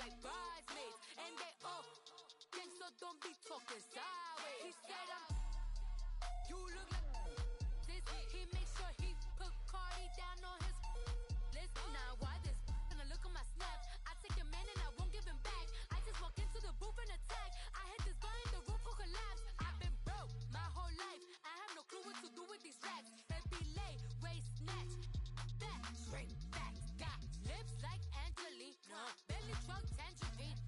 like bridesmaids. And they all think so, don't be talking sideways. He said, you look like this. He made sure he put Cardi down on his list. Now why this? Gonna look at my snap. I take a man and I won't give him back. I just walk into the booth and attack. I hit this guy in the roof will collapse. I've been broke my whole life. I have no clue what to do with these racks. Baby lay, waist snatch, back, shrink back. Got lips like Angelina, belly truck tangerine.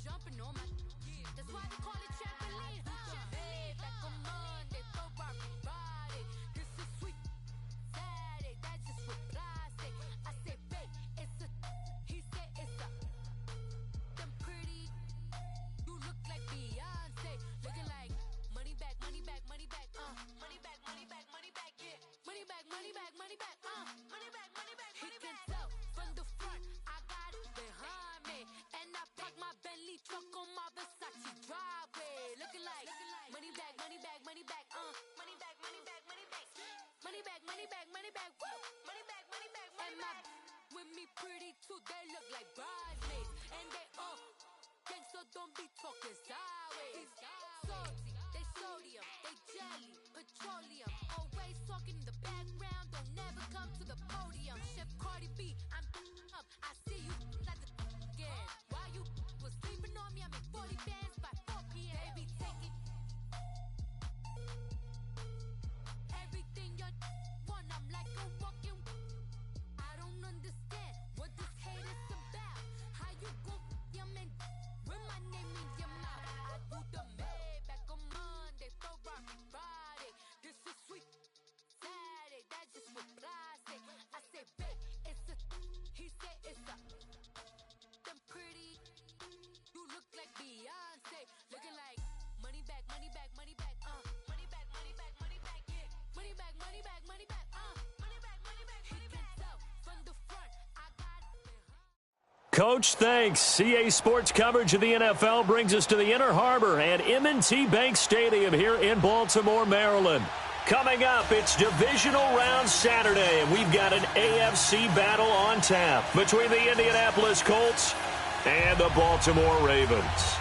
Jumping on my, that's why they call it trampoline. Hey, back on Monday, throw body. This is sweet Saturday, that's just for plastic. I say, babe, it's a, he said it's a, them pretty, you look like Beyonce, looking like money back, money back, money back, money back, money back, money back, yeah, money back, money back, money back, money back, money back, money back. He can tell from the front, I got it behind me, and I park my Bentley truck on my Versace driveway, looking like money back, money back, money back, money back, money back, money back, money back, money back, money back, woo, money back, money back, money back. With me pretty too, they look like bridesmaids, and they all think so, don't be talking sideways. Salty, they sodium, they jelly, petroleum, always talking in the background, don't never come to the podium. Chef Cardi B, I'm up, I see you like the again. While you was sleeping on me, I make 40 bands by 4 p.m. Baby, take it. Everything you want, I'm like a walking. I don't understand what this hate is about. How you go your man with my name in your mouth? I do the Maybach on Monday, throw Friday. This is sweet Saturday, that's just for plastic. I say, babe, it's a, he said it's a, them pretty, you look like Beyonce, looking like money back, money back, money back, money back, money back, money back, yeah, money back, money back, money back, money back, money back, money back. He can tell from the front, I got it behind. Coach, thanks. CA Sports coverage of the NFL brings us to the Inner Harbor at M&T Bank Stadium here in Baltimore, Maryland. Coming up, it's divisional round Saturday, and we've got an AFC battle on tap between the Indianapolis Colts and the Baltimore Ravens.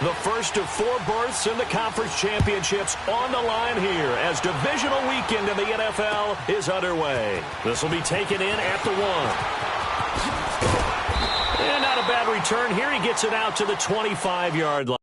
The first of 4 berths in the conference championships on the line here as divisional weekend in the NFL is underway. This will be taken in at the 1. And not a bad return here. He gets it out to the 25-yard line.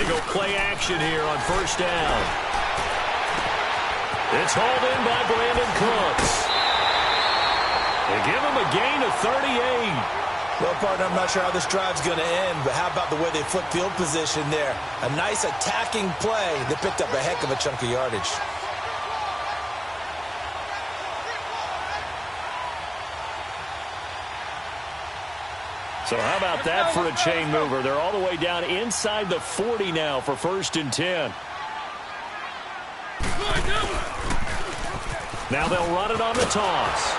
They go play action here on first down. It's hauled in by Brandon Cooks. They give him a gain of 38. Well, partner, I'm not sure how this drive's going to end, but how about the way they flip field position there? A nice attacking play. They picked up a heck of a chunk of yardage. So how about that for a chain mover? They're all the way down inside the 40 now for 1st and 10. Now they'll run it on the toss.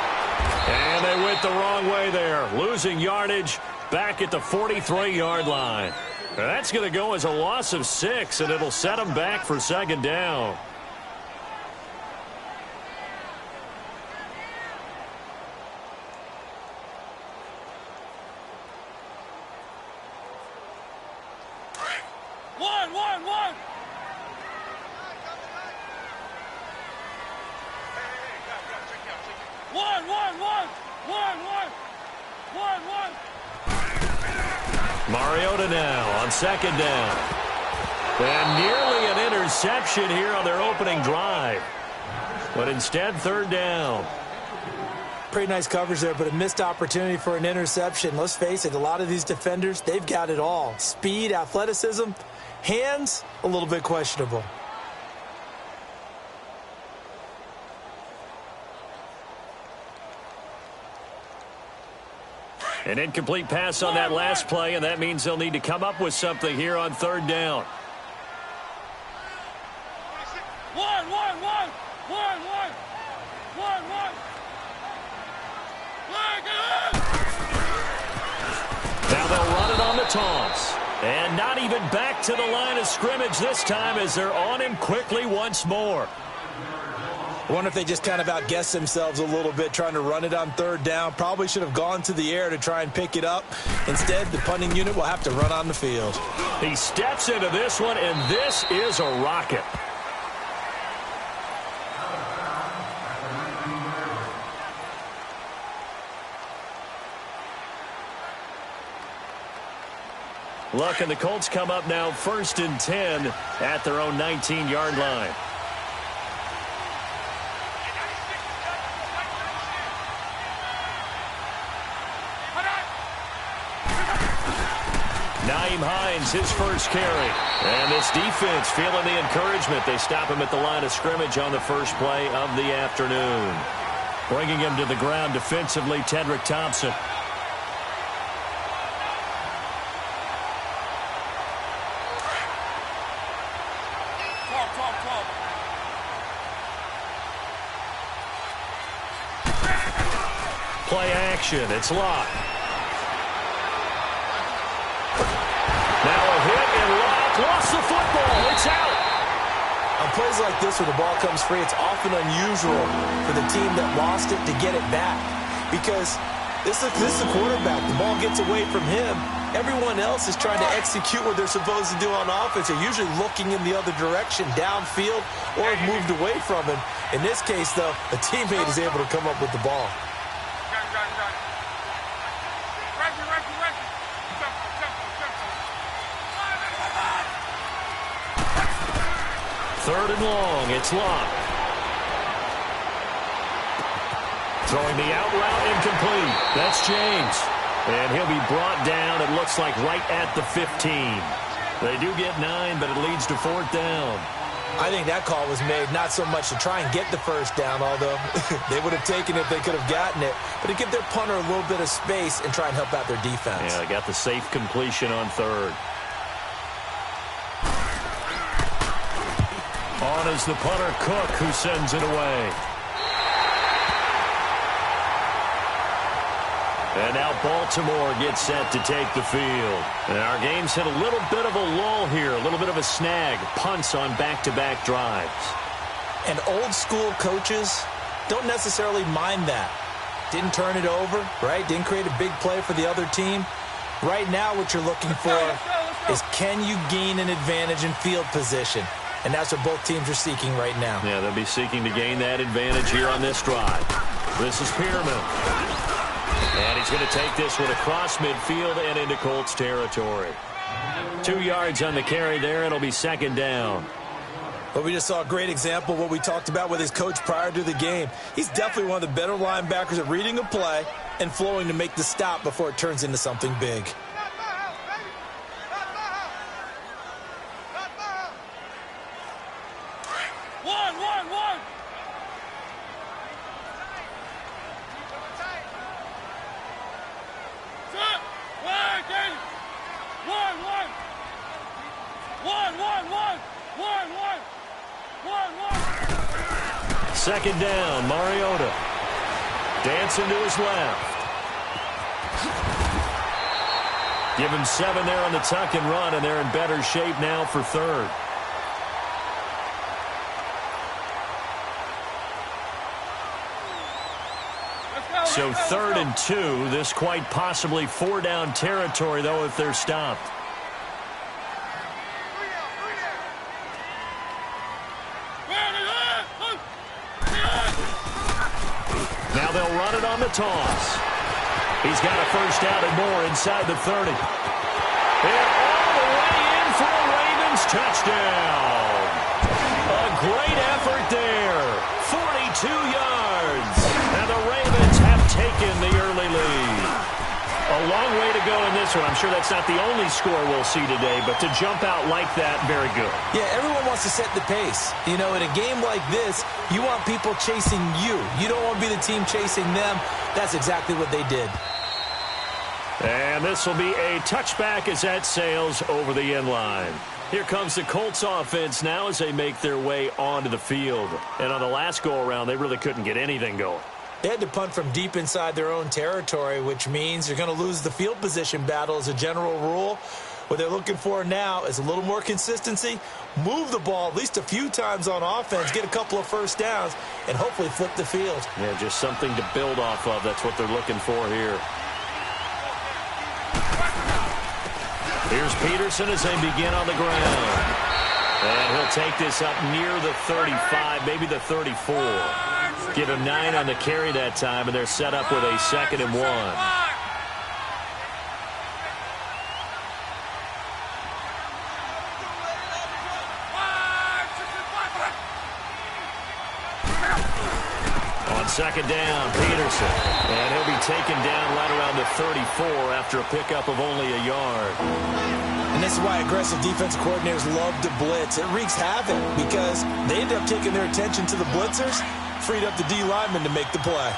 And they went the wrong way there, losing yardage back at the 43-yard line. That's going to go as a loss of 6, and it'll set them back for 2nd down. Mariota now on 2nd down. And nearly an interception here on their opening drive. But instead, 3rd down. Pretty nice coverage there, but a missed opportunity for an interception. Let's face it, a lot of these defenders, they've got it all. Speed, athleticism, hands, a little bit questionable. An incomplete pass on that last play, and that means they'll need to come up with something here on 3rd down. Now they'll run it on the toss. And not even back to the line of scrimmage this time as they're on him quickly once more. I wonder if they just kind of outguessed themselves a little bit trying to run it on 3rd down. Probably should have gone to the air to try and pick it up. Instead, the punting unit will have to run on the field. He steps into this one, and this is a rocket. Look, and the Colts come up now 1st and 10 at their own 19-yard line. Hines, his first carry. And this defense feeling the encouragement. They stop him at the line of scrimmage on the first play of the afternoon. Bringing him to the ground defensively, Tedrick Thompson. Play action. It's locked. Lost the football. It's out. On plays like this where the ball comes free, it's often unusual for the team that lost it to get it back. Because this is the quarterback. The ball gets away from him. Everyone else is trying to execute what they're supposed to do on offense. They're usually looking in the other direction, downfield, or have moved away from him. In this case, though, a teammate is able to come up with the ball. 3rd and long. It's locked. Throwing the out route incomplete. That's James. And he'll be brought down, it looks like, right at the 15. They do get 9, but it leads to 4th down. I think that call was made not so much to try and get the first down, although they would have taken it if they could have gotten it, but to give their punter a little bit of space and try and help out their defense. Yeah, they got the safe completion on 3rd. On is the punter, Cook, who sends it away. And now Baltimore gets set to take the field. And our game's hit a little bit of a lull here, a little bit of a snag. Punts on back-to-back drives. And old-school coaches don't necessarily mind that. Didn't turn it over, right? Didn't create a big play for the other team. Right now what you're looking for is, can you gain an advantage in field position? And that's what both teams are seeking right now. Yeah, they'll be seeking to gain that advantage here on this drive. This is Pearman. And he's going to take this one across midfield and into Colts territory. 2 yards on the carry there. It'll be second down. But we just saw a great example of what we talked about with his coach prior to the game. He's definitely one of the better linebackers at reading a play and flowing to make the stop before it turns into something big. Second down, Mariota. Dancing to his left. Give him 7 there on the tuck and run, and they're in better shape now for third. So 3rd and 2. This quite possibly 4-down territory, though, if they're stopped. Now they'll run it on the toss. He's got a first down and more inside the 30. And all the way in for a Ravens touchdown. A great effort there. 42 yards. And the Ravens have taken the early lead. A long way to go in this one. I'm sure that's not the only score we'll see today, but to jump out like that, very good. Yeah, everyone wants to set the pace. You know, in a game like this, you want people chasing you. You don't want to be the team chasing them. That's exactly what they did. And this will be a touchback as that sails over the end line. Here comes the Colts offense now as they make their way onto the field. And on the last go-around, they really couldn't get anything going. They had to punt from deep inside their own territory, which means you're going to lose the field position battle as a general rule. What they're looking for now is a little more consistency, move the ball at least a few times on offense, get a couple of first downs, and hopefully flip the field. Yeah, just something to build off of. That's what they're looking for here. Here's Peterson as they begin on the ground. And he'll take this up near the 35, maybe the 34. Give him 9 on the carry that time, and they're set up with a 2nd and 1. On 2nd down, Peterson. And he'll be taken down right around the 34 after a pickup of only a yard. And this is why aggressive defensive coordinators love to blitz. It wreaks havoc because they end up taking their attention to the blitzers, freed up the D lineman to make the play.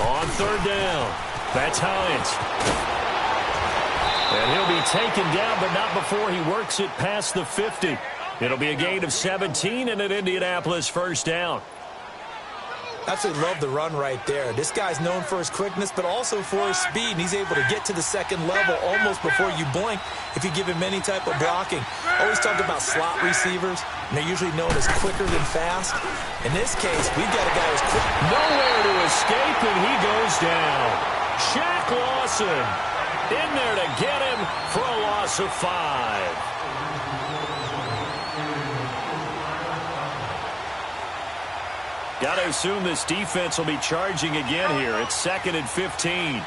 On 3rd down, that's Hines. And he'll be taken down, but not before he works it past the 50. It'll be a gain of 17 and an Indianapolis first down. Absolutely love the run right there. This guy's known for his quickness, but also for his speed. And he's able to get to the 2nd level almost before you blink if you give him any type of blocking. Always talk about slot receivers, and they're usually known as quicker than fast. In this case, we've got a guy who's quick. Nowhere to escape, and he goes down. Shaq Lawson in there to get him for a loss of 5. Got to assume this defense will be charging again here. It's 2nd and 15.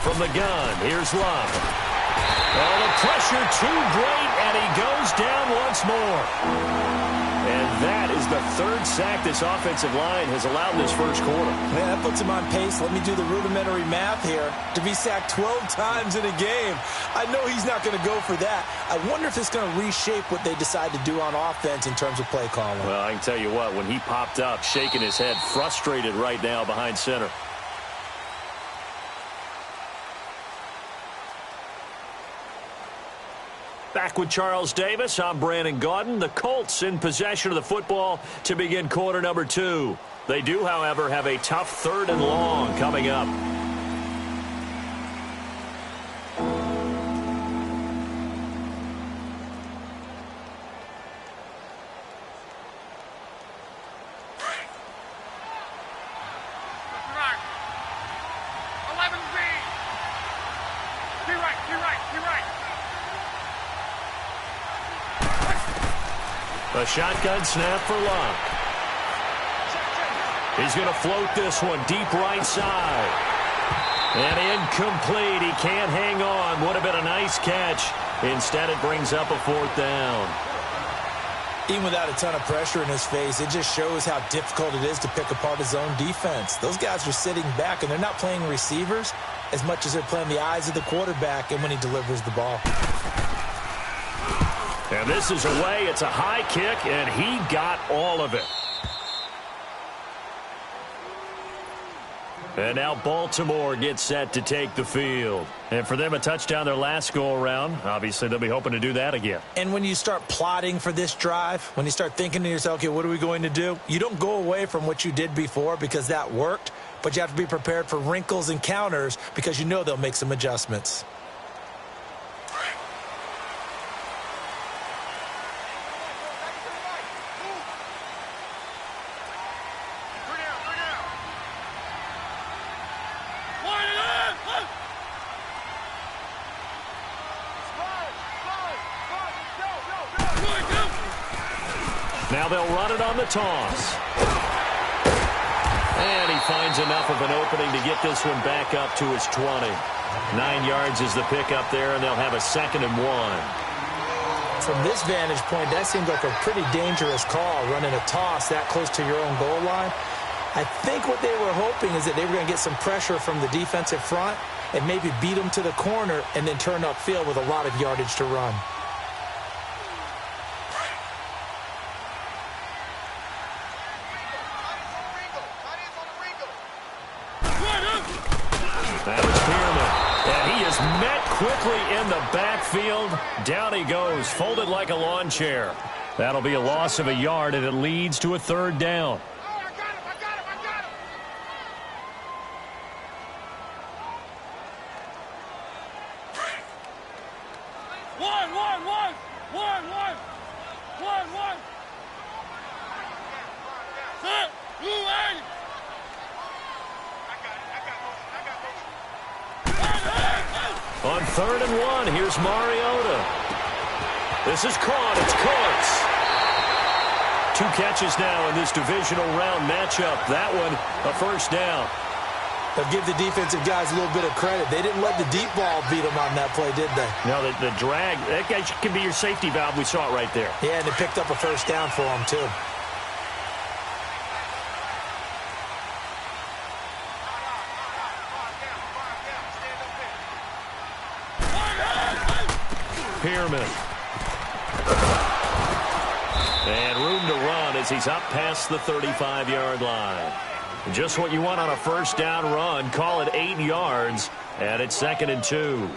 From the gun, here's Love. Oh, the pressure too great, and he goes down once more. And that is the 3rd sack this offensive line has allowed in this first quarter. Man, that puts him on pace. Let me do the rudimentary math here. To be sacked 12 times in a game. I know he's not going to go for that. I wonder if it's going to reshape what they decide to do on offense in terms of play calling. Well, I can tell you what, when he popped up, shaking his head, frustrated right now behind center. Back with Charles Davis, I'm Brandon Gaudin. The Colts in possession of the football to begin quarter number 2. They do, however, have a tough 3rd and long coming up. A shotgun snap for Locke. He's going to float this one deep right side. And incomplete. He can't hang on. Would have been a nice catch. Instead, it brings up a fourth down. Even without a ton of pressure in his face, it just shows how difficult it is to pick apart his own defense. Those guys are sitting back, and they're not playing receivers as much as they're playing the eyes of the quarterback and when he delivers the ball. And this is away. It's a high kick, and he got all of it. And now Baltimore gets set to take the field. And for them, a touchdown their last go-around. Obviously, they'll be hoping to do that again. And when you start plotting for this drive, when you start thinking to yourself, okay, what are we going to do? You don't go away from what you did before because that worked, but you have to be prepared for wrinkles and counters because you know they'll make some adjustments. Now they'll run it on the toss. And he finds enough of an opening to get this one back up to his 20. 9 yards is the pickup there, and they'll have a 2nd and 1. From this vantage point, that seems like a pretty dangerous call, running a toss that close to your own goal line. I think what they were hoping is that they were going to get some pressure from the defensive front and maybe beat them to the corner and then turn upfield with a lot of yardage to run. That was Spearman. And he is met quickly in the backfield. Down he goes, folded like a lawn chair. That'll be a loss of a yard, and it leads to a 3rd down. On 3rd and 1, here's Mariota. This is caught. It's Courts. 2 catches now in this divisional round matchup. That one, a 1st down. They'll give the defensive guys a little bit of credit. They didn't let the deep ball beat them on that play, did they? No, the drag, that guy can be your safety valve. We saw it right there. Yeah, and they picked up a 1st down for him, too. Spearman. And room to run as he's up past the 35-yard line. Just what you want on a 1st down run. Call it 8 yards, and it's 2nd and 2.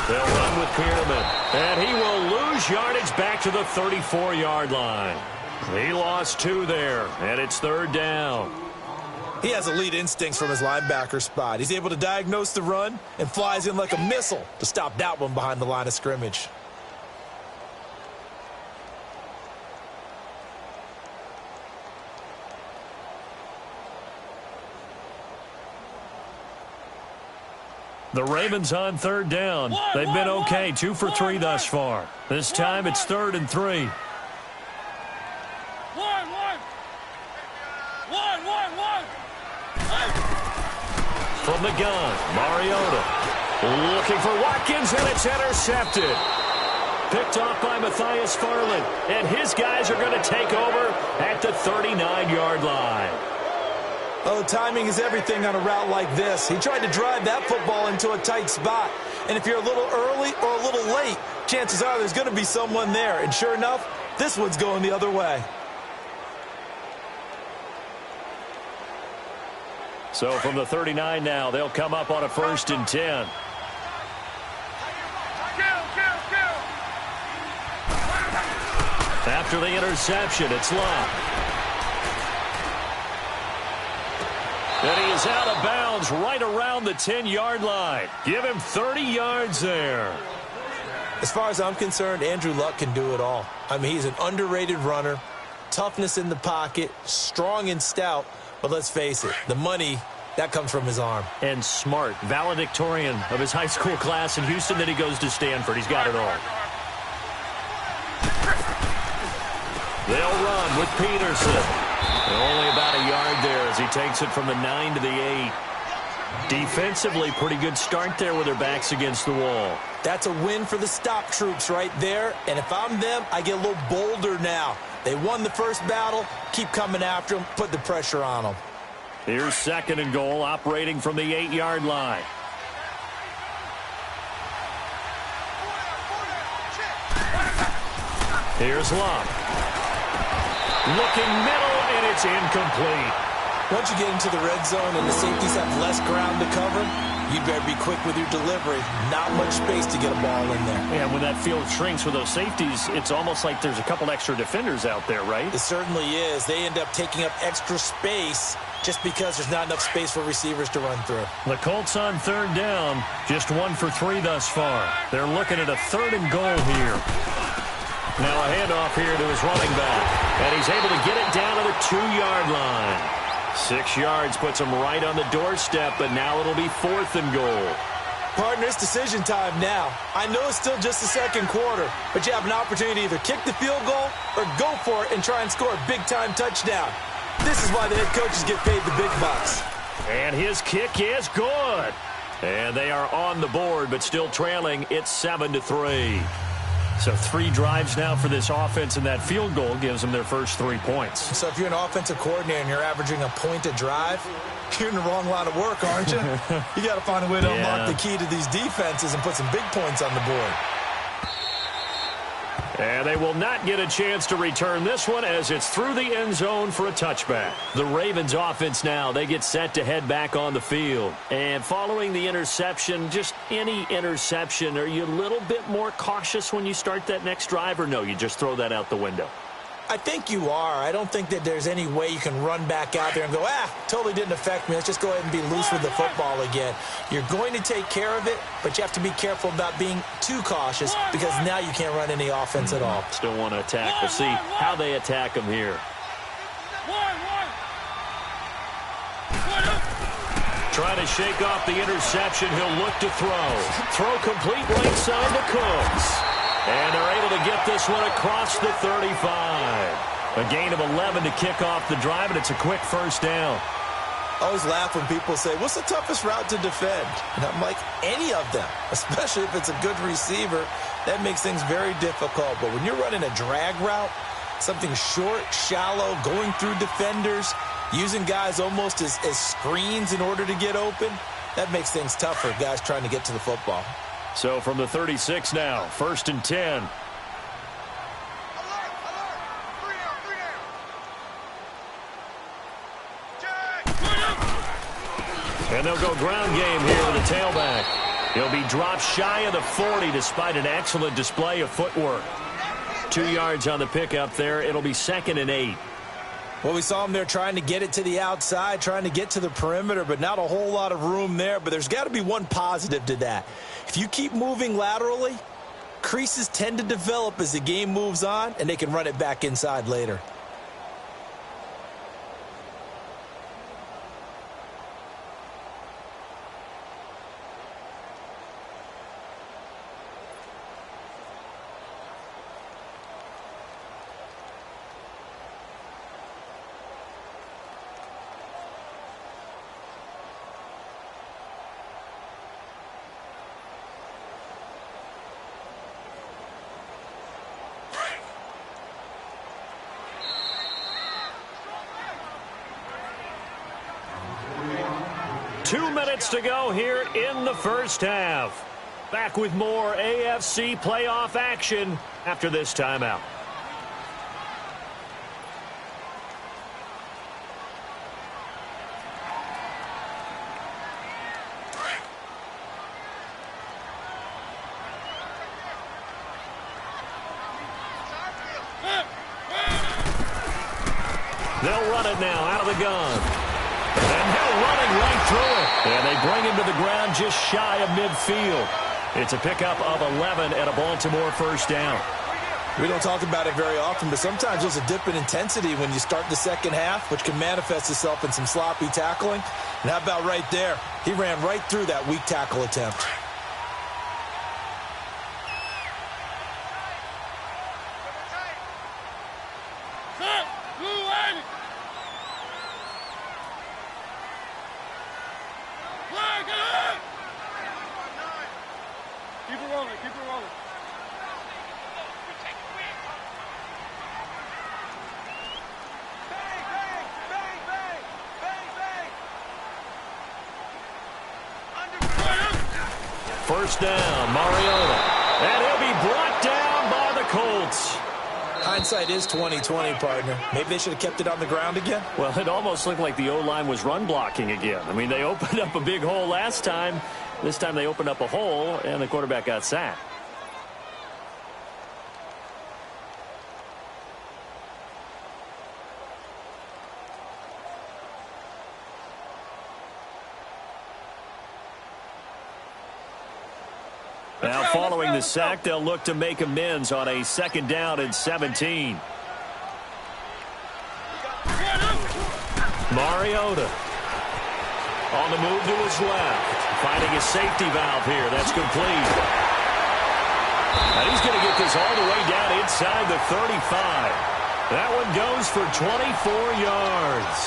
They'll run with Peterman, and he will lose yardage back to the 34-yard line. He lost 2 there, and it's 3rd down. He has elite instincts from his linebacker spot. He's able to diagnose the run and flies in like a missile to stop that one behind the line of scrimmage. The Ravens on 3rd down. They've been okay, 2 for 3 thus far. This time it's 3rd and 3. From the gun, Mariota looking for Watkins, and it's intercepted. Picked off by Matthias Farland, and his guys are going to take over at the 39-yard line. Oh, timing is everything on a route like this. He tried to drive that football into a tight spot. And if you're a little early or a little late, chances are there's going to be someone there. And sure enough, this one's going the other way. So from the 39 now, they'll come up on a 1st and 10. After the interception, it's Locke. And he is out of bounds right around the 10-yard line. Give him 30 yards there. As far as I'm concerned, Andrew Luck can do it all. I mean, he's an underrated runner, toughness in the pocket, strong and stout. But let's face it, the money, that comes from his arm. And smart, valedictorian of his high school class in Houston. Then he goes to Stanford. He's got it all. They'll run with Peterson. Only about a yard there as he takes it from the 9 to the 8. Defensively, pretty good start there with their backs against the wall. That's a win for the stop troops right there. And if I'm them, I get a little bolder now. They won the first battle. Keep coming after them. Put the pressure on them. Here's 2nd and goal, operating from the 8-yard line. Here's Luck. Looking middle, and it's incomplete. Once you get into the red zone and the safeties have less ground to cover, you better be quick with your delivery. Not much space to get a ball in there. And when that field shrinks with those safeties, it's almost like there's a couple extra defenders out there, right? It certainly is. They end up taking up extra space just because there's not enough space for receivers to run through. The Colts on 3rd down, just 1 for 3 thus far. They're looking at a 3rd and goal here. Now a handoff here to his running back. And he's able to get it down to the 2-yard line. 6 yards puts him right on the doorstep, but now it'll be 4th and goal. Partner, it's decision time now. I know it's still just the 2nd quarter, but you have an opportunity to either kick the field goal or go for it and try and score a big-time touchdown. This is why the head coaches get paid the big bucks. And his kick is good. And they are on the board, but still trailing. It's 7-3. So 3 drives now for this offense, and that field goal gives them their first 3 points. So if you're an offensive coordinator and you're averaging a point a drive, you're in the wrong line of work, aren't you? You got to find a way to unlock the key to these defenses and put some big points on the board. And they will not get a chance to return this one as it's through the end zone for a touchback. The Ravens offense now, they get set to head back on the field. And following the interception, just any interception, are you a little bit more cautious when you start that next drive, or no, you just throw that out the window? I think you are. I don't think that there's any way you can run back out there and go, totally didn't affect me. Let's just go ahead and be loose with the football again. You're going to take care of it, but you have to be careful about being too cautious because now you can't run any offense at all. Still want to attack. We'll see how they attack him here. Trying to shake off the interception. He'll look to throw. Throw complete right side to Cooks. And they're able to get this one across the 35. A gain of 11 to kick off the drive, and it's a quick first down. I always laugh when people say, what's the toughest route to defend? And I'm like, any of them, especially if it's a good receiver. That makes things very difficult. But when you're running a drag route, something short, shallow, going through defenders, using guys almost as screens in order to get open, that makes things tough for guys trying to get to the football. So from the 36 now, 1st and 10. And they'll go ground game here with the tailback. He'll be dropped shy of the 40 despite an excellent display of footwork. 2 yards on the pickup there. It'll be 2nd and 8. Well, we saw him there trying to get it to the outside, trying to get to the perimeter, but not a whole lot of room there. But there's got to be one positive to that. If you keep moving laterally, creases tend to develop as the game moves on, and they can run it back inside later. To go here in the first half. Back with more AFC playoff action after this timeout. They'll run it now out of the gun. And he'll running right through it. And they bring him to the ground just shy of midfield. It's a pickup of 11 and a Baltimore first down. We don't talk about it very often, but sometimes there's a dip in intensity when you start the second half, which can manifest itself in some sloppy tackling. And how about right there? He ran right through that weak tackle attempt. Keep it rolling, keep it rolling. Bang, bang, bang, bang, bang, bang. First down, Mariota. And he'll be brought down by the Colts. Hindsight is 20/20, partner. Maybe they should have kept it on the ground again. Well, it almost looked like the O-line was run blocking again. I mean, they opened up a big hole last time. This time they opened up a hole, and the quarterback got sacked. Now, following the sack, they'll look to make amends on a second down and 17. Mariota on the move to his left, finding a safety valve here. That's complete. And he's going to get this all the way down inside the 35. That one goes for 24 yards.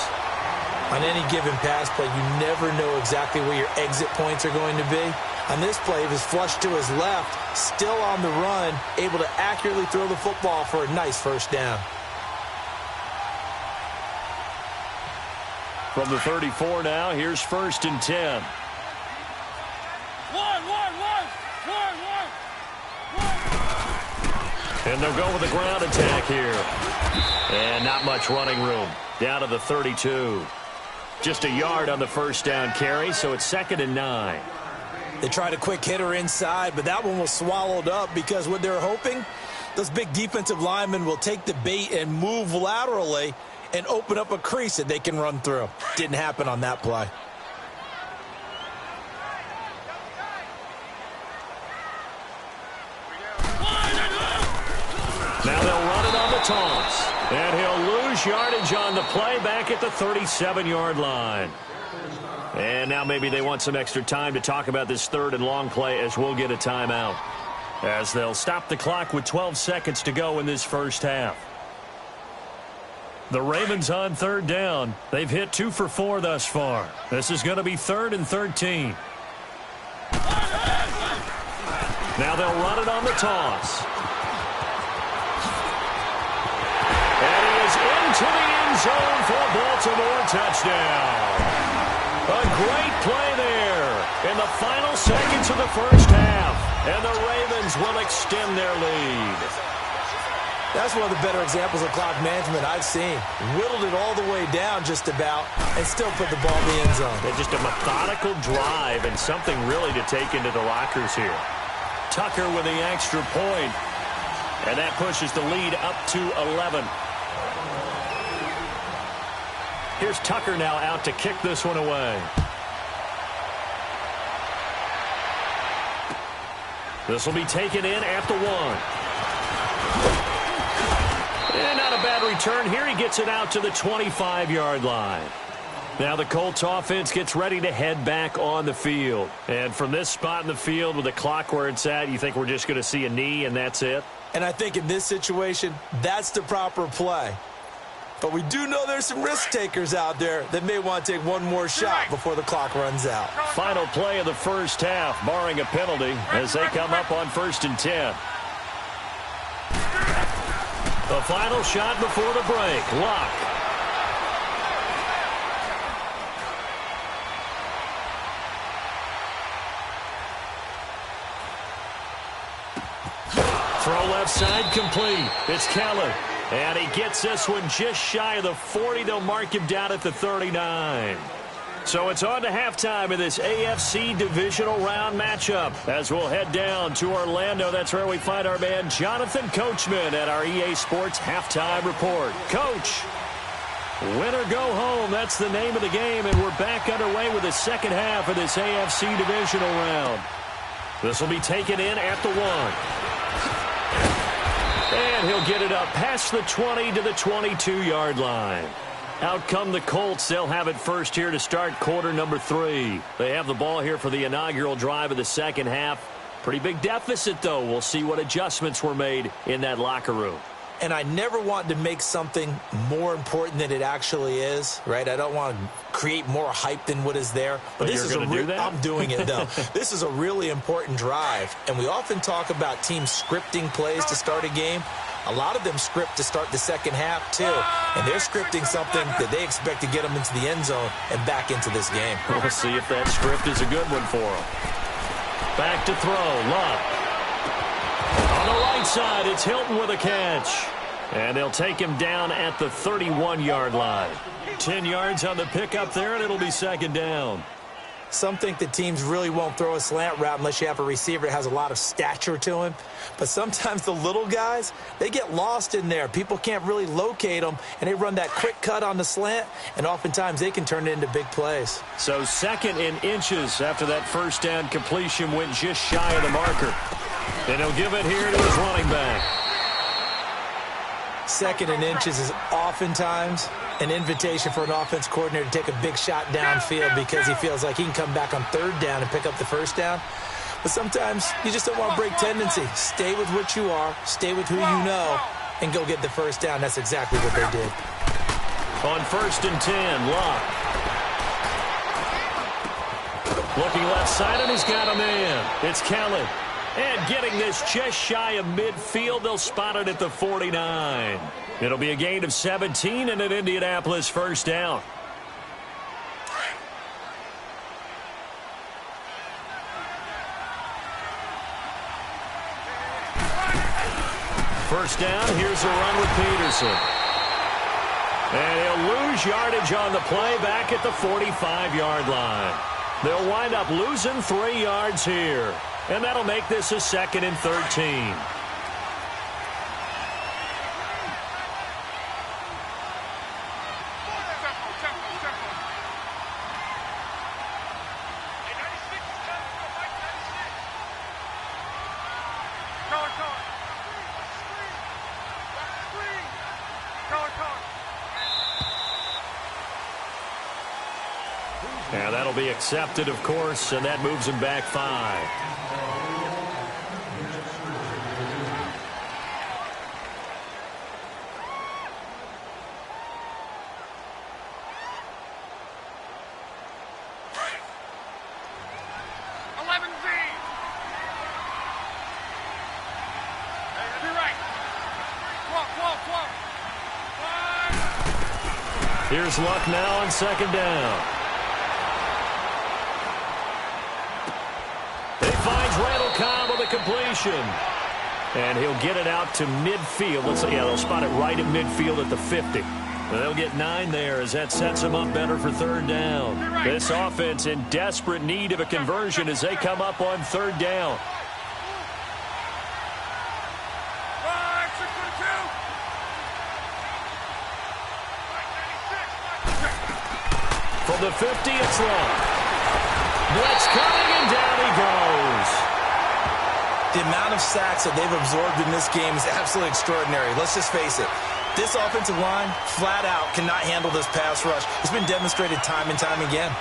On any given pass play, you never know exactly where your exit points are going to be. On this play, he was flushed to his left, still on the run, able to accurately throw the football for a nice first down. From the 34 now, here's first and 10. And they'll go with a ground attack here. And not much running room. Down to the 32. Just a yard on the first down carry, so it's 2nd and 9. They tried a quick hitter inside, but that one was swallowed up because what they're hoping, those big defensive linemen will take the bait and move laterally and open up a crease that they can run through. Didn't happen on that play. Now they'll run it on the toss. And he'll lose yardage on the play back at the 37-yard line. And now maybe they want some extra time to talk about this third and long play as we'll get a timeout. As they'll stop the clock with 12 seconds to go in this first half. The Ravens on third down. They've hit 2 for 4 thus far. This is going to be 3rd and 13. Now they'll run it on the toss. And he is into the end zone for a Baltimore touchdown. A great play there in the final seconds of the first half. And the Ravens will extend their lead. That's one of the better examples of clock management I've seen. Whittled it all the way down just about and still put the ball in the end zone. Just a methodical drive and something really to take into the lockers here. Tucker with the extra point. And that pushes the lead up to 11. Here's Tucker now out to kick this one away. This will be taken in at the 1. And not a bad return here. He gets it out to the 25-yard line. Now the Colts offense gets ready to head back on the field. And from this spot in the field with the clock where it's at, you think we're just going to see a knee and that's it? And I think in this situation, that's the proper play. But we do know there's some risk takers out there that may want to take one more shot before the clock runs out. Final play of the first half, barring a penalty, as they come up on 1st and 10. The final shot before the break. Luck. Throw left side complete. It's Keller. And he gets this one just shy of the 40. They'll mark him down at the 39. So it's on to halftime in this AFC divisional round matchup. As we'll head down to Orlando, that's where we find our man Jonathan Coachman at our EA Sports Halftime Report. Coach. Win or go home, that's the name of the game, and we're back underway with the second half of this AFC divisional round. This will be taken in at the 1. And he'll get it up past the 20 to the 22-yard line. Out come the Colts. They'll have it first here to start quarter number 3. They have the ball here for the inaugural drive of the second half. Pretty big deficit, though. We'll see what adjustments were made in that locker room. And I never want to make something more important than it actually is, right? I don't want to create more hype than what is there. But this is I'm doing it, though. This is a really important drive. And we often talk about teams scripting plays to start a game. A lot of them script to start the second half, too. And they're scripting something that they expect to get them into the end zone and back into this game. We'll see if that script is a good one for them. Back to throw. Love. On the right side, it's Hilton with a catch. And they'll take him down at the 31-yard line. 10 yards on the pickup there, and it'll be second down. Some think that teams really won't throw a slant route unless you have a receiver that has a lot of stature to him. But sometimes the little guys, they get lost in there. People can't really locate them, and they run that quick cut on the slant, and oftentimes they can turn it into big plays. So 2nd and inches after that first down completion went just shy of the marker. And he'll give it here to his running back. 2nd and inches is oftentimes an invitation for an offense coordinator to take a big shot downfield because he feels like he can come back on 3rd down and pick up the first down. But sometimes you just don't want to break tendency. Stay with what you are, stay with who you know, and go get the first down. That's exactly what they did. On 1st and 10, Locke. Looking left side, and he's got a man. It's Kelly. And getting this just shy of midfield, they'll spot it at the 49. It'll be a gain of 17 and an Indianapolis first down. First down, here's a run with Peterson. And he'll lose yardage on the play back at the 45-yard line. They'll wind up losing 3 yards here. And that'll make this a 2nd and 13. And that'll be accepted, of course, and that moves him back 5. Here's Luck now on 2nd down. He finds Randall Cobb with a completion. And he'll get it out to midfield. Let's see, yeah, they'll spot it right at midfield at the 50. They'll get 9 there as that sets them up better for 3rd down. This offense in desperate need of a conversion as they come up on 3rd down. From the 50, it's long. Blitz coming, and down he goes. The amount of sacks that they've absorbed in this game is absolutely extraordinary. Let's just face it. This offensive line, flat out, cannot handle this pass rush. It's been demonstrated time and time again.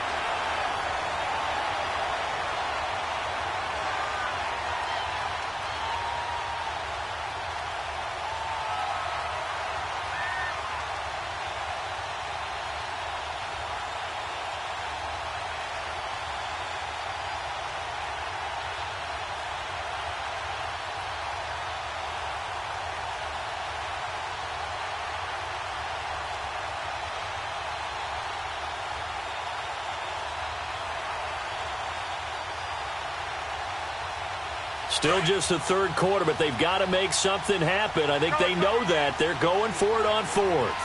Still just the 3rd quarter, but they've got to make something happen. I think they know that. They're going for it on 4th.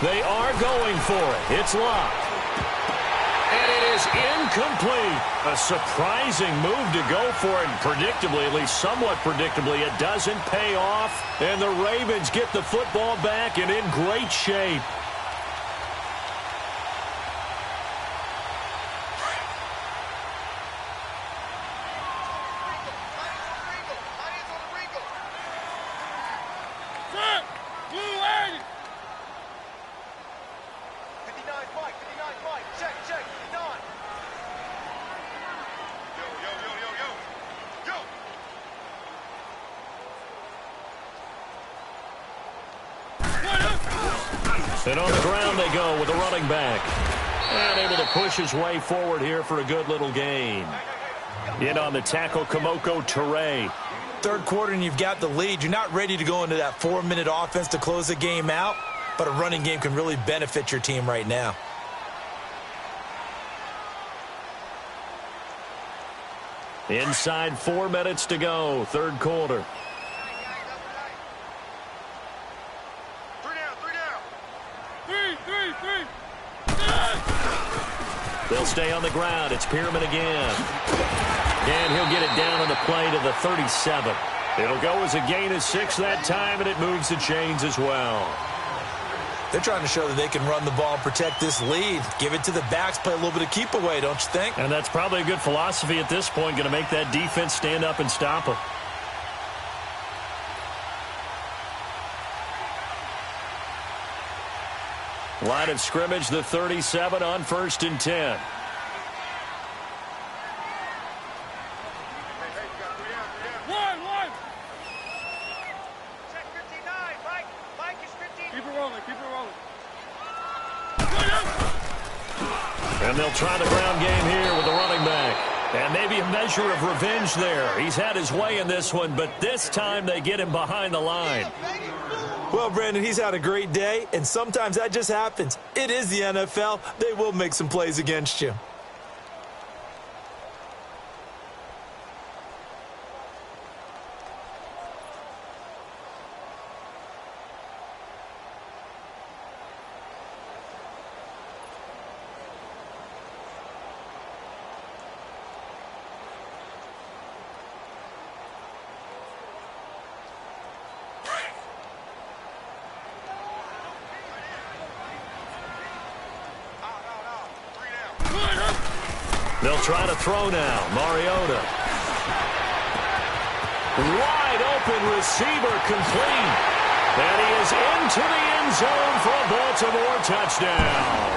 They are going for it. It's locked. And it is incomplete. A surprising move to go for it. Predictably, at least somewhat predictably, it doesn't pay off. And the Ravens get the football back and in great shape. And on the ground they go with a running back. And able to push his way forward here for a good little gain. In on the tackle, Kamoko Toure. Third quarter and you've got the lead. You're not ready to go into that 4-minute offense to close the game out, but a running game can really benefit your team right now. Inside 4 minutes to go, third quarter. They'll stay on the ground. It's Pierman again. And he'll get it down on the play to the 37. It'll go as a gain of 6 that time, and it moves the chains as well. They're trying to show that they can run the ball and protect this lead. Give it to the backs, play a little bit of keep away, don't you think? And that's probably a good philosophy at this point, going to make that defense stand up and stop them. Line of scrimmage, the 37 on 1st and 10. Check 59. Mike is 15. Keep it rolling. Keep it rolling. And they'll try the ground game here with the running back. And maybe a measure of revenge there. He's had his way in this one, but this time they get him behind the line. Well, Brandon, he's had a great day, and sometimes that just happens. It is the NFL. They will make some plays against you. They'll try to throw now. Mariota. Wide open receiver complete. And he is into the end zone for a Baltimore touchdown.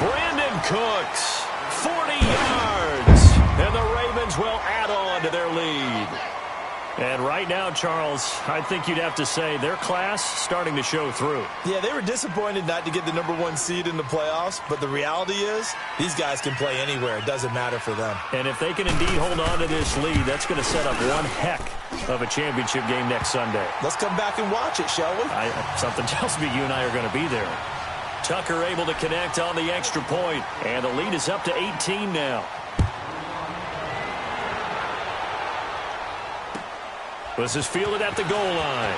Brandon Cooks, 40 yards. And the Ravens will add on to their lead. And right now, Charles, I think you'd have to say their class starting to show through. Yeah, they were disappointed not to get the #1 seed in the playoffs, but the reality is these guys can play anywhere. It doesn't matter for them. And if they can indeed hold on to this lead, that's going to set up one heck of a championship game next Sunday. Let's come back and watch it, shall we? Something tells me you and I are going to be there. Tucker able to connect on the extra point, and the lead is up to 18 now. This is fielded at the goal line.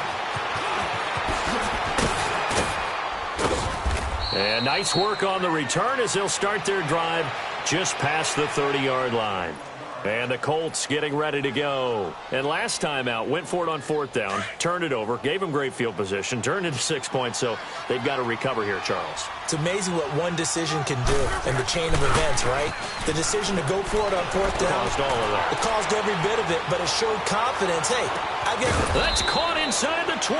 And nice work on the return as they'll start their drive just past the 30-yard line. And the Colts getting ready to go. And last time out, went for it on 4th down, turned it over, gave them great field position, turned into 6 points, so they've got to recover here, Charles. It's amazing what one decision can do in the chain of events, right? The decision to go for it on 4th down. Caused all of that. It caused every bit of it, but it showed confidence. Hey, I get it. That's caught inside the 20.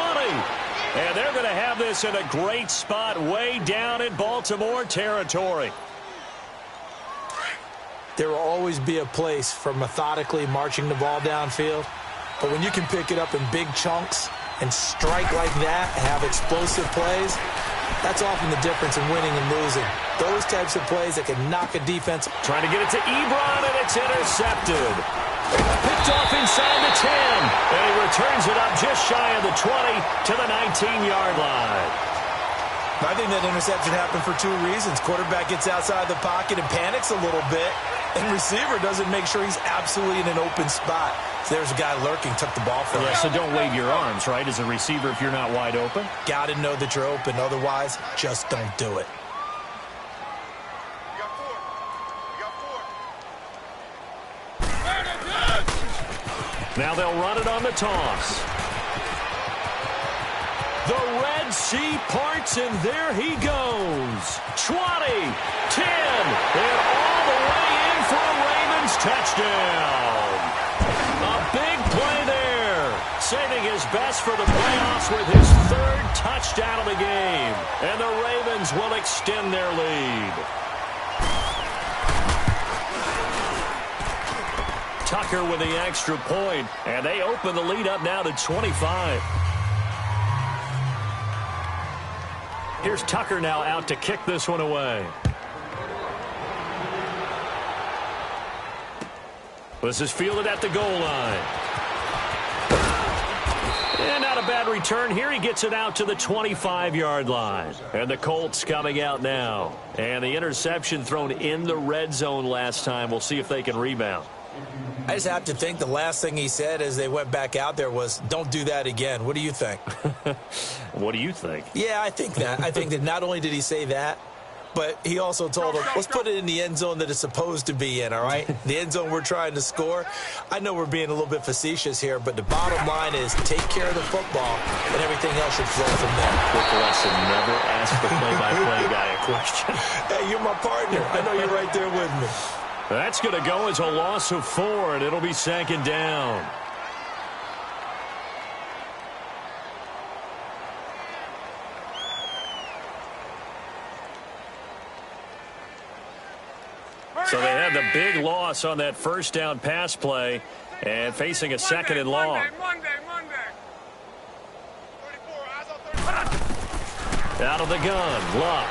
And they're going to have this in a great spot way down in Baltimore territory. There will always be a place for methodically marching the ball downfield. But when you can pick it up in big chunks and strike like that and have explosive plays, that's often the difference in winning and losing. Those types of plays that can knock a defense. Trying to get it to Ebron, and it's intercepted. Picked off inside the 10. And he returns it up just shy of the 20 to the 19-yard line. I think that interception happened for 2 reasons. Quarterback gets outside the pocket and panics a little bit, and receiver doesn't make sure he's absolutely in an open spot. So there's a guy lurking, took the ball from him. Yeah, so don't wave your arms, right, as a receiver if you're not wide open. Got to know that you're open. Otherwise, just don't do it. You got 4. Now they'll run it on the toss. The Red Sea parts, and there he goes. 20, 10, and all the way in for a Ravens touchdown. A big play there, saving his best for the playoffs with his third touchdown of the game. And the Ravens will extend their lead. Tucker with the extra point, and they open the lead up now to 25. Here's Tucker now out to kick this one away. This is fielded at the goal line. And not a bad return here. He gets it out to the 25-yard line. And the Colts coming out now. And the interception thrown in the red zone last time. We'll see if they can rebound. I just have to think the last thing he said as they went back out there was, don't do that again. What do you think? What do you think? Yeah, I think that. I think that not only did he say that, but he also told them, let's put it in the end zone that it's supposed to be in, all right? The end zone we're trying to score. I know we're being a little bit facetious here, but the bottom line is take care of the football, and everything else should flow from there. Quick lesson, never ask the play-by-play guy a question. Hey, you're my partner. I know you're right there with me. That's going to go as a loss of 4, and it'll be second down. So they had the big loss on that first down pass play and facing a second and long. Monday. Out of the gun, Luck.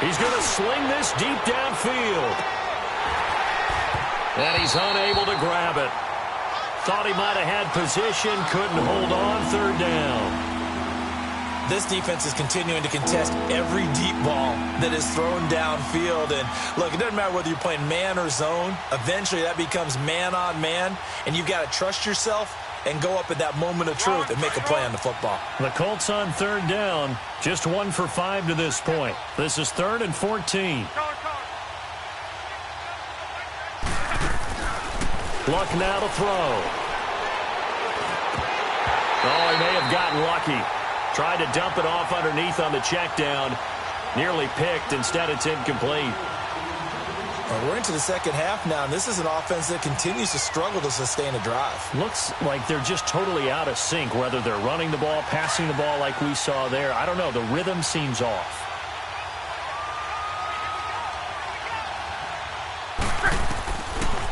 He's going to sling this deep downfield. And he's unable to grab it. Thought he might have had position, couldn't hold on, third down. This defense is continuing to contest every deep ball that is thrown downfield. And, look, it doesn't matter whether you're playing man or zone. Eventually that becomes man on man, and you've got to trust yourself and go up at that moment of truth and make a play on the football. The Colts on third down, just 1 for 5 to this point. This is 3rd and 14. Luck now to throw. Oh, he may have gotten lucky. Tried to dump it off underneath on the check down. Nearly picked. Instead, it's incomplete. Well, we're into the second half now, and this is an offense that continues to struggle to sustain a drive. Looks like they're just totally out of sync, whether they're running the ball, passing the ball like we saw there. I don't know. The rhythm seems off.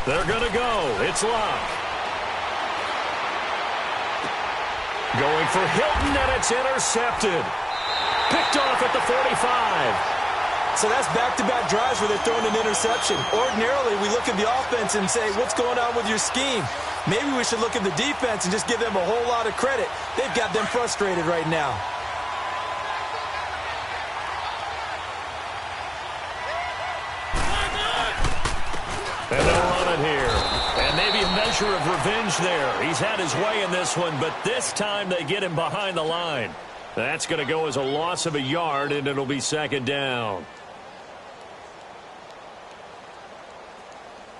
They're going to go. It's Luck. Going for Hilton, and it's intercepted. Picked off at the 45. So that's back-to-back drives where they're throwing an interception. Ordinarily, we look at the offense and say, what's going on with your scheme? Maybe we should look at the defense and just give them a whole lot of credit. They've got them frustrated right now. And they'll run it here. And maybe a measure of revenge there. He's had his way in this one, but this time they get him behind the line. That's going to go as a loss of a yard, and it'll be second down.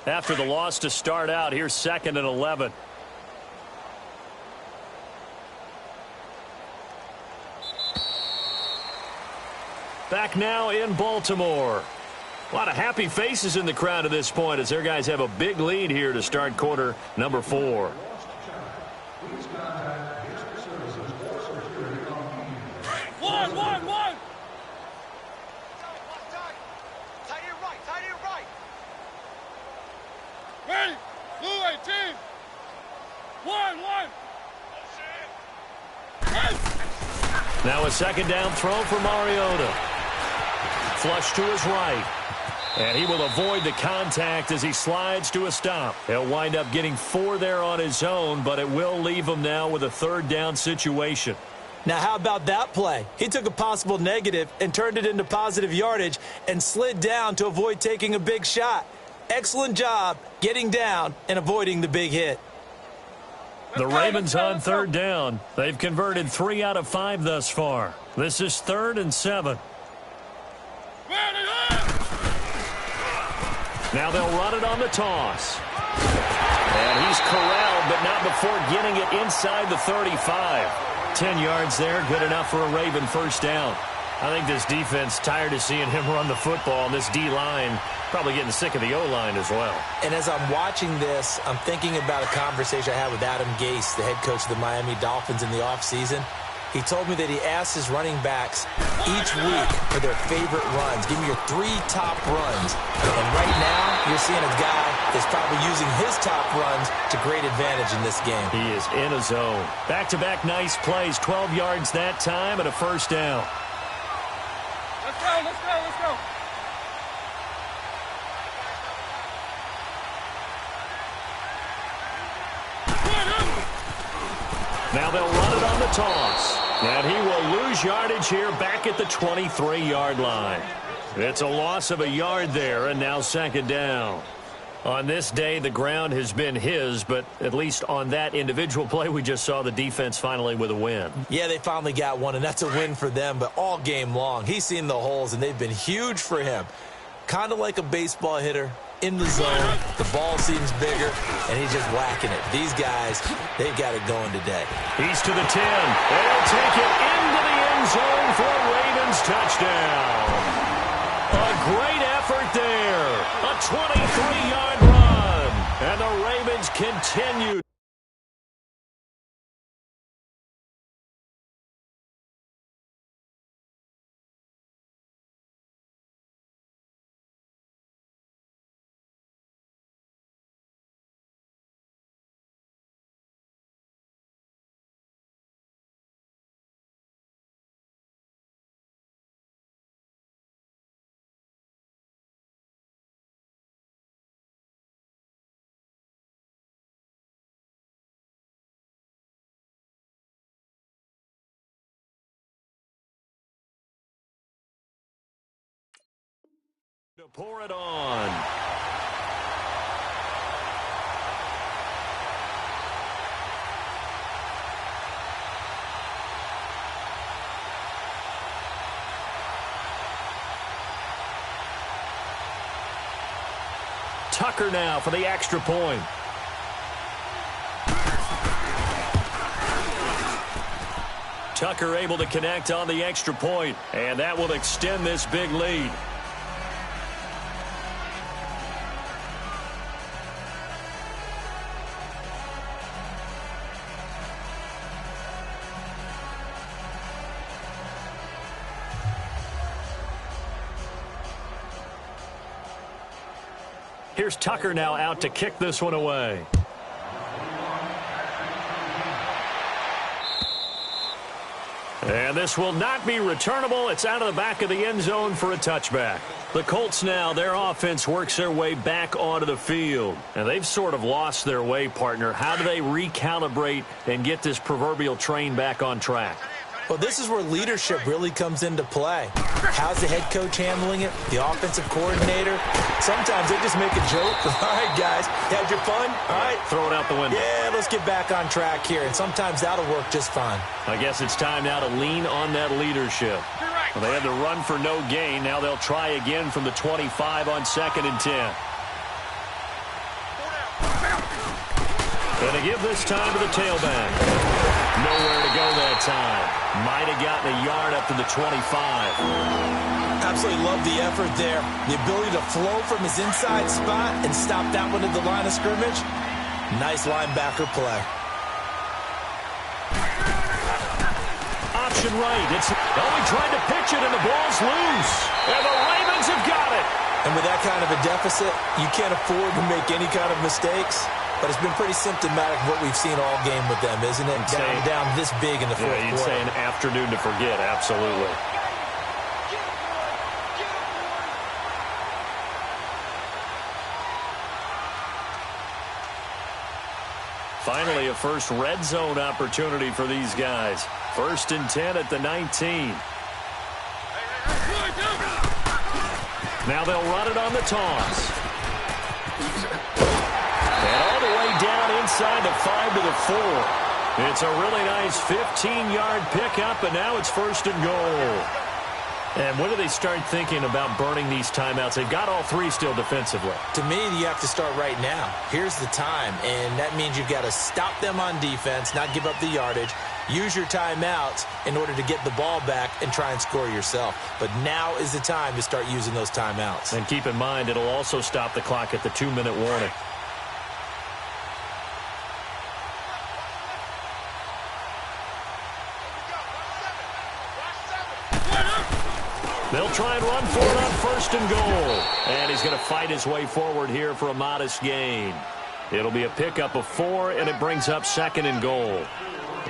After the loss to start out, here's 2nd and 11. Back now in Baltimore. A lot of happy faces in the crowd at this point as their guys have a big lead here to start quarter number 4. One. Tight end right. Ready? Blue 18. One. Now a second down throw for Mariota. Flush to his right. And he will avoid the contact as he slides to a stop. He'll wind up getting 4 there on his own, but it will leave him now with a third down situation. Now, how about that play? He took a possible negative and turned it into positive yardage and slid down to avoid taking a big shot. Excellent job getting down and avoiding the big hit. The Ravens on third down. They've converted 3 out of 5 thus far. This is 3rd and 7. Now they'll run it on the toss. And he's corralled, but not before getting it inside the 35. 10 yards there, good enough for a Raven first down. I think this defense tired of seeing him run the football, and this D-line probably getting sick of the O-line as well. And as I'm watching this, I'm thinking about a conversation I had with Adam Gase, the head coach of the Miami Dolphins in the offseason. He told me that he asked his running backs each week for their favorite runs. Give me your 3 top runs. And right now, you're seeing a guy that's probably using his top runs to great advantage in this game. He is in a zone. Back-to-back nice plays, 12 yards that time and a first down. Let's go, let's go, let's go. Now they'll run it on the toss. And he will lose yardage here back at the 23-yard line. It's a loss of a yard there, and now second down. On this day, the ground has been his, but at least on that individual play, we just saw the defense finally with a win. Yeah, they finally got one, and that's a win for them, but all game long, he's seen the holes, and they've been huge for him. Kind of like a baseball hitter in the zone. The ball seems bigger, and he's just whacking it. These guys, they've got it going today. He's to the 10. They'll take it into the end zone for a Ravens touchdown. A great effort there. A 23-yard run. And the Ravens continue. To pour it on. Tucker now for the extra point. Tucker able to connect on the extra point, and that will extend this big lead. Here's Tucker now out to kick this one away. And this will not be returnable. It's out of the back of the end zone for a touchback. The Colts now, their offense works their way back onto the field. And they've sort of lost their way, partner. How do they recalibrate and get this proverbial train back on track? Well, this is where leadership really comes into play. How's the head coach handling it? The offensive coordinator? Sometimes they just make a joke. All right, guys, you had your fun? All right. Throw it out the window. Yeah, let's get back on track here. And sometimes that'll work just fine. I guess it's time now to lean on that leadership. Well, they had to run for no gain. Now they'll try again from the 25 on 2nd and 10. And to give this time to the tailback. Nowhere to go that time. Might have gotten a yard up to the 25. Absolutely love the effort there. The ability to flow from his inside spot and stop that one at the line of scrimmage. Nice linebacker play. Option right. He tried to pitch it and the ball's loose. And the Ravens have got it. And with that kind of a deficit, you can't afford to make any kind of mistakes. But it's been pretty symptomatic of what we've seen all game with them, isn't it? Down this big in the fourth quarter. You'd say an afternoon to forget, absolutely. Finally, a first red zone opportunity for these guys. 1st and 10 at the 19. Now they'll run it on the toss. And all the way down inside the 5 to the 4. It's a really nice 15-yard pickup, and now it's 1st and goal. And when do they start thinking about burning these timeouts? They've got all three still defensively. To me, you have to start right now. Here's the time, and that means you've got to stop them on defense, not give up the yardage, use your timeouts in order to get the ball back and try and score yourself. But now is the time to start using those timeouts. And keep in mind, it'll also stop the clock at the 2-minute warning. They'll try and run for it on 1st and goal. And he's going to fight his way forward here for a modest gain. It'll be a pickup of 4, and it brings up 2nd and goal.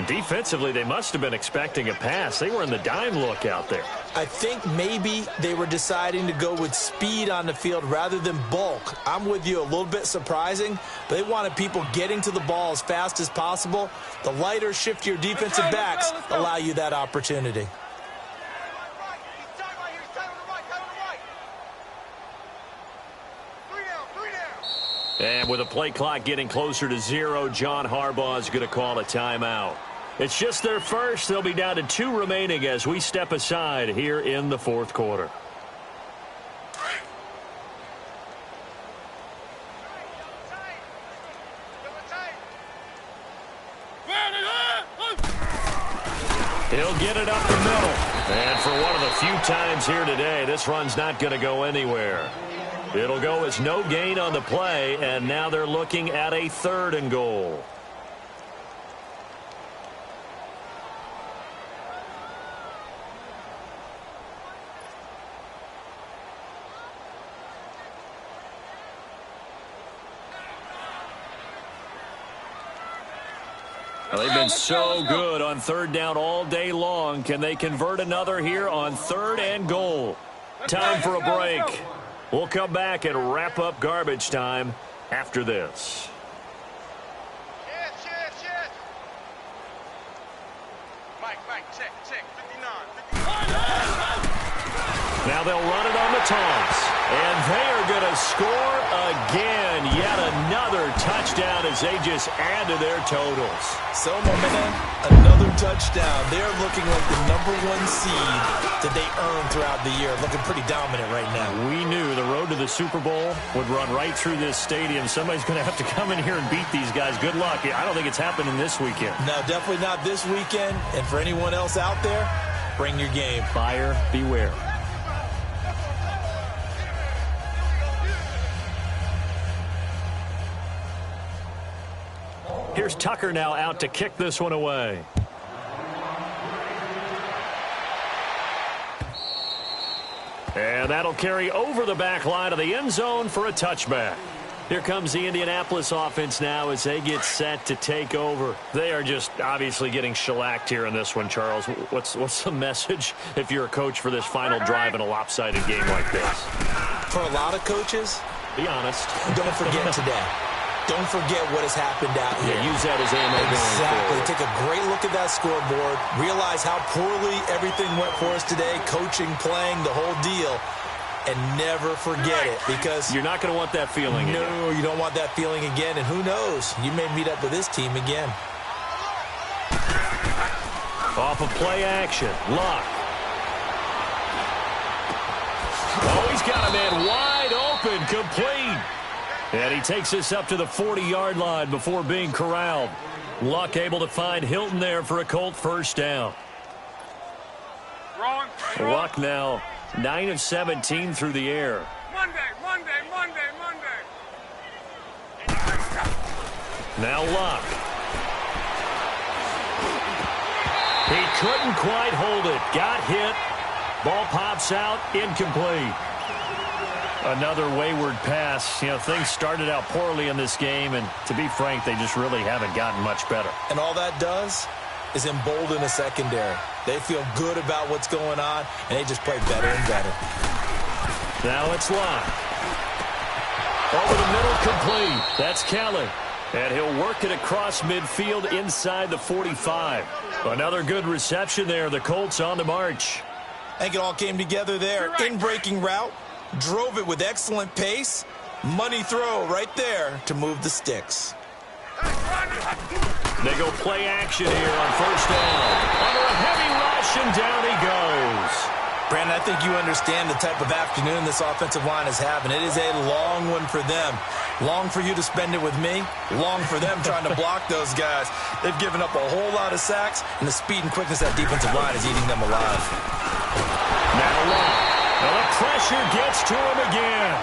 Defensively, they must have been expecting a pass. They were in the dime look out there. I think maybe they were deciding to go with speed on the field rather than bulk. I'm with you, a little bit surprising. But they wanted people getting to the ball as fast as possible. The lighter, shiftier defensive backs allow you that opportunity. And with a play clock getting closer to 0, John Harbaugh is going to call a timeout. It's just their first. They'll be down to 2 remaining as we step aside here in the 4th quarter. He'll get it up the middle. And for one of the few times here today, this run's not going to go anywhere. It'll go as no gain on the play, and now they're looking at a 3rd and goal. Well, they've been so good on 3rd down all day long. Can they convert another here on 3rd and goal? Time for a break. We'll come back and wrap up garbage time after this. Yes. Mike, check. 59. Now they'll run it on the toss. And they are going to score again. Yet another touchdown as they just add to their totals. So, my man, another touchdown. They're looking like the #1 seed that they earned throughout the year. Looking pretty dominant right now. We knew the road to the Super Bowl would run right through this stadium. Somebody's going to have to come in here and beat these guys. Good luck. I don't think it's happening this weekend. No, definitely not this weekend. And for anyone else out there, bring your game. Buyer beware. Here's Tucker now out to kick this one away. And that'll carry over the back line of the end zone for a touchback. Here comes the Indianapolis offense now as they get set to take over. They are just obviously getting shellacked here in this one, Charles. What's the message if you're a coach for this final drive in a lopsided game like this? For a lot of coaches, be honest. Don't forget today. Don't forget what has happened out here. Yeah, use that as ammo. Exactly. Take a great look at that scoreboard. Realize how poorly everything went for us today. Coaching, playing, the whole deal. And never forget it, because you're not going to want that feeling again. No, you don't want that feeling again. And who knows? You may meet up with this team again. Off of play action. Luck. Oh, he's got a man wide open. Complete. And he takes this up to the 40-yard line before being corralled. Luck able to find Hilton there for a Colt first down. Luck now 9 of 17 through the air. Monday. Now Luck. He couldn't quite hold it. Got hit. Ball pops out. Incomplete. Another wayward pass. You know, things started out poorly in this game, and to be frank, they just really haven't gotten much better. And all that does is embolden a secondary. They feel good about what's going on, and they just play better and better. Now it's Luck. Over the middle, complete. That's Kelly. And he'll work it across midfield inside the 45. Another good reception there. The Colts on the march. I think it all came together there. In-breaking route. Drove it with excellent pace. Money throw right there to move the sticks. They go play action here on first down. Under a heavy rush, and down he goes. Brandon, I think you understand the type of afternoon this offensive line is having. It is a long one for them. Long for you to spend it with me. Long for them trying to block those guys. They've given up a whole lot of sacks, and the speed and quickness of that defensive line is eating them alive. Now the pressure gets to him again.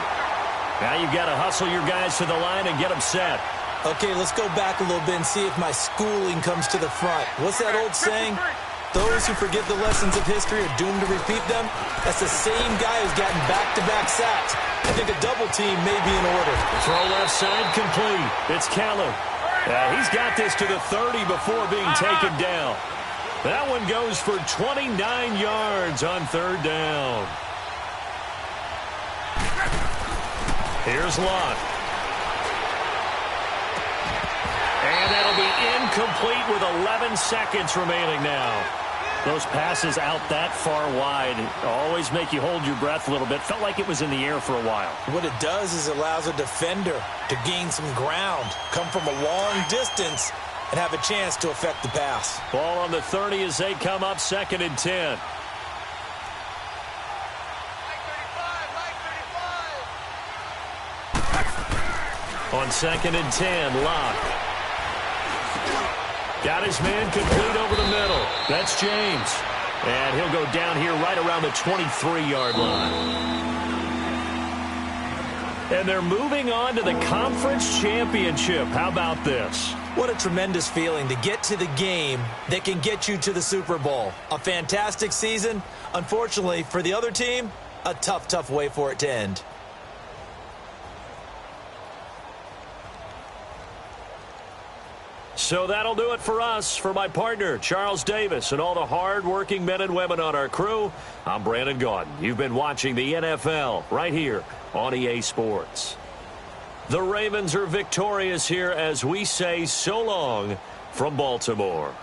Now you've got to hustle your guys to the line and get them set. Okay, let's go back a little bit and see if my schooling comes to the front. What's that old saying? Those who forget the lessons of history are doomed to repeat them. That's the same guy who's gotten back-to-back sacks. I think a double team may be in order. Throw left side complete. It's Keller. He's got this to the 30 before being taken down. That one goes for 29 yards on third down. Here's Lott. And that'll be incomplete with 11 seconds remaining now. Those passes out that far wide always make you hold your breath a little bit. Felt like it was in the air for a while. What it does is it allows a defender to gain some ground, come from a long distance, and have a chance to affect the pass. Ball on the 30 as they come up 2nd and 10. On 2nd and 10, Lott. Got his man complete over the middle. That's James. And he'll go down here right around the 23-yard line. And they're moving on to the conference championship. How about this? What a tremendous feeling to get to the game that can get you to the Super Bowl. A fantastic season. Unfortunately, for the other team, a tough way for it to end. So that'll do it for us. For my partner, Charles Davis, and all the hard-working men and women on our crew, I'm Brandon Gaudin. You've been watching the NFL right here on EA Sports. The Ravens are victorious here as we say so long from Baltimore.